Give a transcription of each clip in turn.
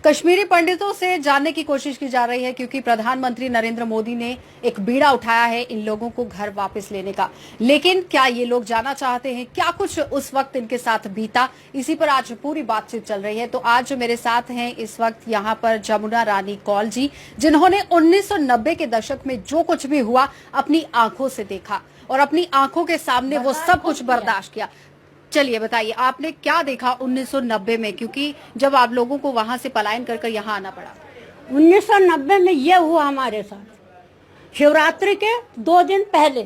कश्मीरी पंडितों से जानने की कोशिश की जा रही है क्योंकि प्रधानमंत्री नरेंद्र मोदी ने एक बीड़ा उठाया है इन लोगों को घर वापस लेने का। लेकिन क्या ये लोग जाना चाहते हैं, क्या कुछ उस वक्त इनके साथ बीता, इसी पर आज पूरी बातचीत चल रही है। तो आज मेरे साथ हैं इस वक्त यहाँ पर जमुना रानी कौल जी, जिन्होंने 1990 के दशक में जो कुछ भी हुआ अपनी आंखों से देखा और अपनी आंखों के सामने वो सब कुछ बर्दाश्त किया। चलिए बताइए, आपने क्या देखा 1990 में, क्योंकि जब आप लोगों को वहां से पलायन कर यहाँ आना पड़ा। 1990 में ये हुआ हमारे साथ। शिवरात्रि के 2 दिन पहले,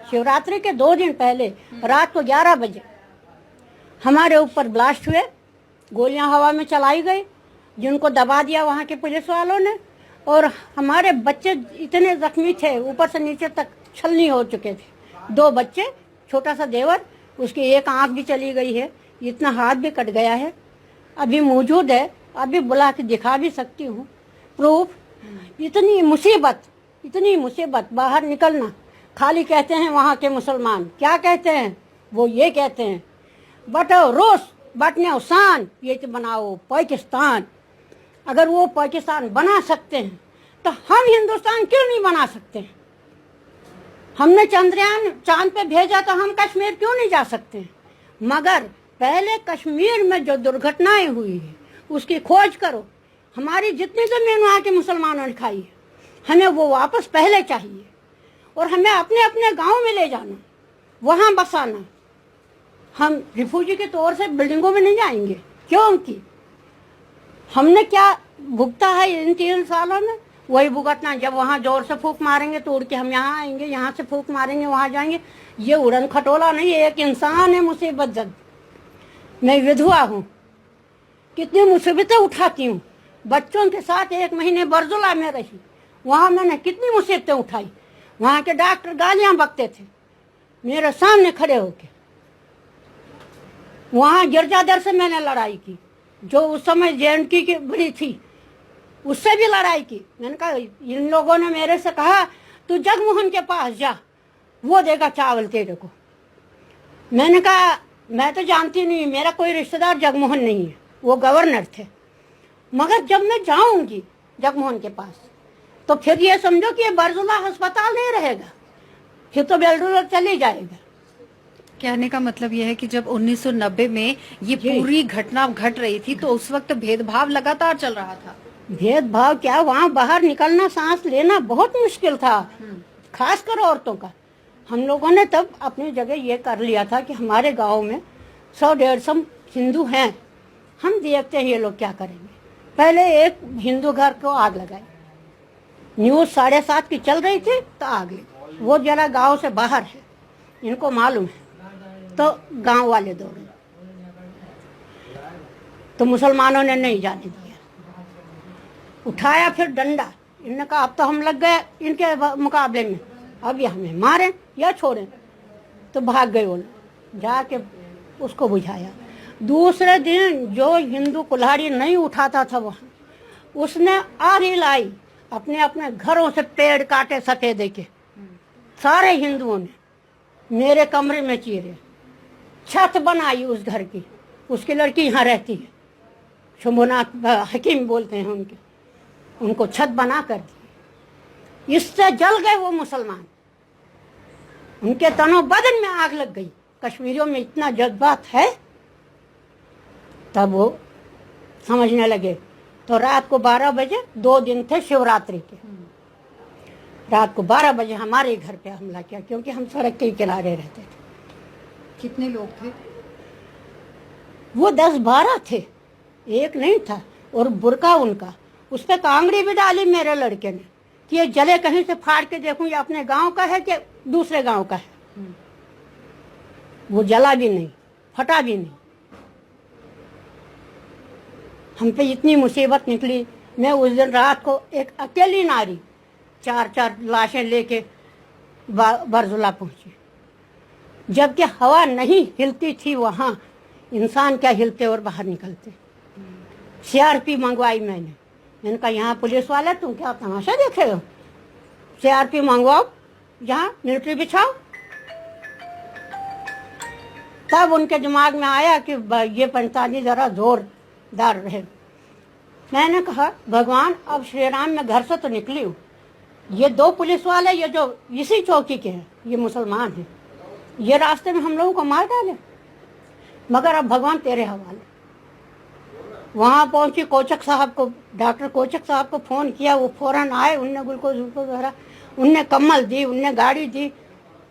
शिवरात्रि के 2 दिन पहले रात को 11 बजे हमारे ऊपर ब्लास्ट हुए, गोलियां हवा में चलाई गई, जिनको दबा दिया वहां के पुलिस वालों ने। और हमारे बच्चे इतने जख्मी थे, ऊपर से नीचे तक छलनी हो चुके थे। 2 बच्चे, छोटा सा देवर, उसकी एक आंख भी चली गई है, इतना हाथ भी कट गया है, अभी मौजूद है, अभी बुला के दिखा भी सकती हूँ प्रूफ। इतनी मुसीबत, बाहर निकलना। खाली कहते हैं वहाँ के मुसलमान, क्या कहते हैं वो, ये कहते हैं बटो रूस बटने शान, ये तो बनाओ पाकिस्तान। अगर वो पाकिस्तान बना सकते हैं तो हम हिंदुस्तान क्यों नहीं बना सकते हैं? हमने चंद्रयान चांद पे भेजा तो हम कश्मीर क्यों नहीं जा सकते? मगर पहले कश्मीर में जो दुर्घटनाएं हुई है उसकी खोज करो। हमारी जितनी जमीन वहाँ के मुसलमानों ने खाई है, हमें वो वापस पहले चाहिए। और हमें अपने अपने गांव में ले जाना, वहाँ बसाना। हम रिफ्यूजी के तौर से बिल्डिंगों में नहीं जाएंगे, क्योंकि हमने क्या भुगता है इन 3 सालों में, वही भुगतना। जब वहाँ जोर से फूंक मारेंगे तो उड़ के हम यहाँ आएंगे, यहाँ से फूंक मारेंगे वहाँ जाएंगे। ये उड़न खटोला नहीं, एक इंसान है मुसीबत जद। मैं विधवा हूँ, कितनी मुसीबतें उठाती हूँ। बच्चों के साथ 1 महीने बरजुला में रही, वहाँ मैंने कितनी मुसीबतें उठाई। वहाँ के डॉक्टर गालियाँ बकते थे मेरे सामने खड़े होके। वहाँ गिरजादर से मैंने लड़ाई की, जो उस समय JNK की बड़ी थी, उससे भी लड़ाई की। मैंने कहा, इन लोगों ने मेरे से कहा तू जगमोहन के पास जा, वो देगा चावल तेरे को। मैंने कहा मैं तो जानती नहीं, मेरा कोई रिश्तेदार जगमोहन नहीं है, वो गवर्नर थे। मगर जब मैं जाऊंगी जगमोहन के पास तो फिर ये समझो कि ये बरजुला अस्पताल नहीं रहेगा, फिर तो बेलडूर चली जाएगा। कहने का मतलब यह है कि जब 1990 में ये पूरी घटना घट रही थी तो उस वक्त भेदभाव लगातार चल रहा था। भेदभाव क्या, वहाँ बाहर निकलना, सांस लेना बहुत मुश्किल था, खासकर औरतों का। हम लोगों ने तब अपनी जगह ये कर लिया था कि हमारे गांव में 100-150 हिंदू हैं, हम देखते हैं ये लोग क्या करेंगे। पहले एक हिंदू घर को आग लगाई, न्यूज़ 7:30 की चल रही थी तो आ गई। वो जरा गांव से बाहर है, इनको मालूम है, तो गांव वाले दौड़े, तो मुसलमानों ने नहीं जाने दिया। उठाया फिर डंडा, इन्होंने कहा अब तो हम लग गए इनके मुकाबले में, अब ये हमें मारें या छोड़ें। तो भाग गए, उन्होंने जाके उसको बुझाया। दूसरे दिन जो हिंदू कुल्हाड़ी नहीं उठाता था वहाँ, उसने आग ही लाई, अपने अपने घरों से पेड़ काटे सफेदे के, सारे हिंदुओं ने मेरे कमरे में चीरे, छत बनाई उस घर की। उसकी लड़की यहाँ रहती है, शंभुनाथ हकीम बोलते हैं उनके, उनको छत बना कर दी। इससे जल गए वो मुसलमान, उनके तनो बदन में आग लग गई। कश्मीरियों में इतना जज्बात है, तब वो समझने लगे। तो रात को 12 बजे, 2 दिन थे शिवरात्रि के, रात को 12 बजे हमारे घर पे हमला किया, क्योंकि हम सड़क के किनारे रहते थे। कितने लोग थे? वो 10-12 थे, एक नहीं था। और बुरका उनका, उस पर कांगड़ी भी डाली मेरे लड़के ने कि ये जले कहीं से फाड़ के देखूं ये अपने गांव का है कि दूसरे गांव का है। वो जला भी नहीं, फटा भी नहीं। हम पे इतनी मुसीबत निकली। मैं उस दिन रात को एक अकेली नारी 4-4 लाशें लेके बरजुला पहुंची, जबकि हवा नहीं हिलती थी वहाँ। इंसान क्या हिलते और बाहर निकलते। CRP मंगवाई मैंने कहा यहाँ पुलिस वाले तुम क्या तमाशा देख रहे हो, CRP मंगवाओ, यहाँ मिलिट्री बिछाओ। तब उनके दिमाग में आया कि ये पंताली जरा जोरदार रहे। मैंने कहा भगवान अब श्री राम मैं घर से तो निकली हूँ, ये 2 पुलिस वाले ये जो इसी चौकी के हैं ये मुसलमान हैं, ये रास्ते में हम लोगों को मार डाले, मगर अब भगवान तेरे हवाले। वहाँ पहुंची कोचक साहब को, डॉक्टर कोचक साहब को फोन किया, वो फौरन आए, उनने ग्लूकोज भरा, उनने कम्बल दी, उनने गाड़ी दी,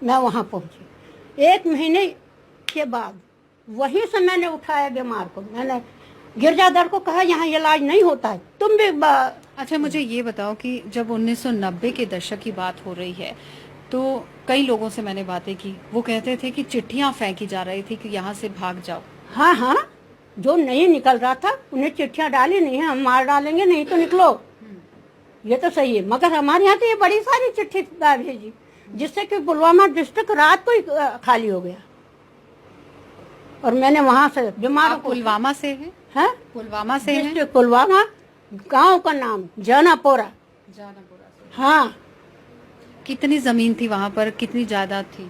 मैं वहाँ पहुंची। 1 महीने के बाद वहीं से मैंने उठाया बीमार को, मैंने गिरजाधर को कहा यहाँ इलाज नहीं होता है, तुम भी अच्छा मुझे ये बताओ कि जब 1990 के दशक की बात हो रही है तो कई लोगों से मैंने बातें की, वो कहते थे कि चिट्ठियां फेंकी जा रही थी कि यहाँ से भाग जाओ। हाँ हाँ, जो नहीं निकल रहा था उन्हें चिट्ठियां डाली, नहीं है हम मार डालेंगे, नहीं तो निकलो। ये तो सही है, मगर हमारे यहाँ तो ये बड़ी सारी चिट्ठी भेजी जिससे कि पुलवामा डिस्ट्रिक्ट रात को ही खाली हो गया। और मैंने वहां से बीमार पुलवामा से है, पुलवामा से है, पुलवामा गांव का नाम जानापोरा। हाँ। कितनी जमीन थी वहाँ पर, कितनी जायदाद थी?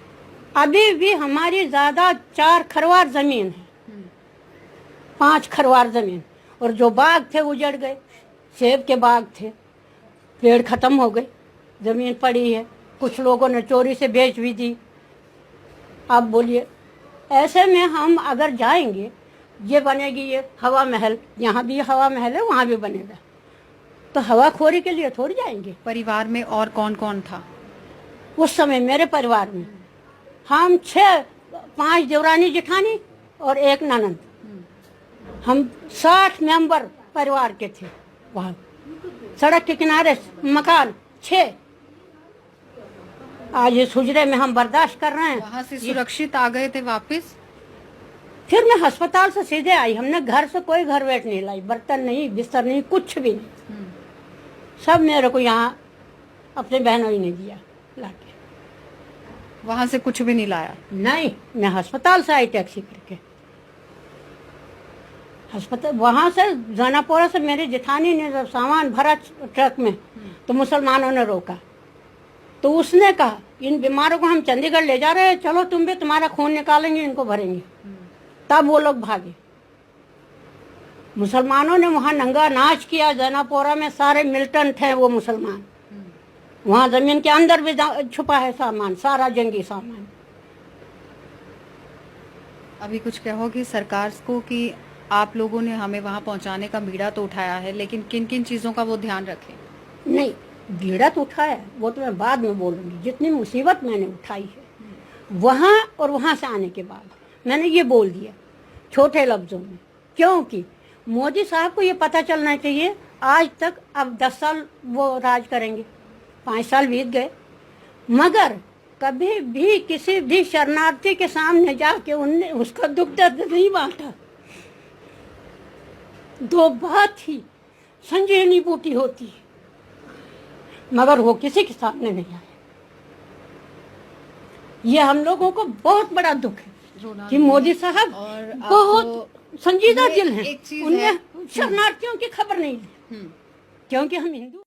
अभी भी हमारी जायदाद 4 खरवार जमीन है, 5 खरवार जमीन, और जो बाग थे उजड़ गए, सेब के बाग थे, पेड़ खत्म हो गए, जमीन पड़ी है, कुछ लोगों ने चोरी से बेच भी दी। अब बोलिए ऐसे में हम अगर जाएंगे, ये बनेगी ये हवा महल, यहाँ भी हवा महल है वहाँ भी बनेगा, तो हवाखोरी के लिए थोड़ी जाएंगे। परिवार में और कौन कौन था उस समय? मेरे परिवार में हम 5 देवरानी जेठानी और 1 ननद, हम 60 मेंबर परिवार के थे। वहाँ सड़क के किनारे मकान 6, आज इस हुजरे में हम बर्दाश्त कर रहे हैं। वहाँ से सुरक्षित आ गए थे वापस? फिर मैं अस्पताल से सीधे आई, हमने घर से कोई घर बैठ नहीं लाई, बर्तन नहीं, बिस्तर नहीं, कुछ भी नहीं, सब मेरे को यहाँ अपने बहनों ही ने दिया लाके। वहां से कुछ भी नहीं लाया? नहीं, मैं अस्पताल से आई टैक्सी करके, अस्पताल वहां से जानापोरा से मेरी जेठानी ने जब सामान भरा ट्रक में तो मुसलमानों ने रोका, तो उसने कहा इन बीमारों को हम चंडीगढ़ ले जा रहे हैं, चलो तुम भी, तुम्हारा खून निकालेंगे, इनको भरेंगे। तब वो लोग भागे। मुसलमानों ने वहां नंगा नाच किया, जानापोरा में सारे मिलिटेंट थे वो मुसलमान, वहां जमीन के अंदर भी छुपा है सामान, सारा जंगी सामान। अभी कुछ कहोगे सरकार को कि आप लोगों ने हमें वहां पहुंचाने का बीड़ा तो उठाया है, लेकिन किन किन चीजों का वो ध्यान रखें? नहीं, बीड़ा तो उठाया वो तो मैं बाद में बोलूंगी, जितनी मुसीबत मैंने उठाई है वहां और वहां से आने के बाद मैंने ये बोल दिया छोटे लफ्जों में, क्योंकि मोदी साहब को ये पता चलना चाहिए आज तक, अब 10 साल वो राज करेंगे, 5 साल बीत गए, मगर कभी भी किसी भी शरणार्थी के सामने जाके उनने उसका दुख दर्द नहीं बांटा। 2 बात ही संजीवनी बूटी होती है, मगर वो किसी के सामने नहीं आया। ये हम लोगों को बहुत बड़ा दुख है कि मोदी साहब बहुत संजीदा दिल हैं, उन्हें शरणार्थियों की खबर नहीं ली, क्योंकि हम हिंदू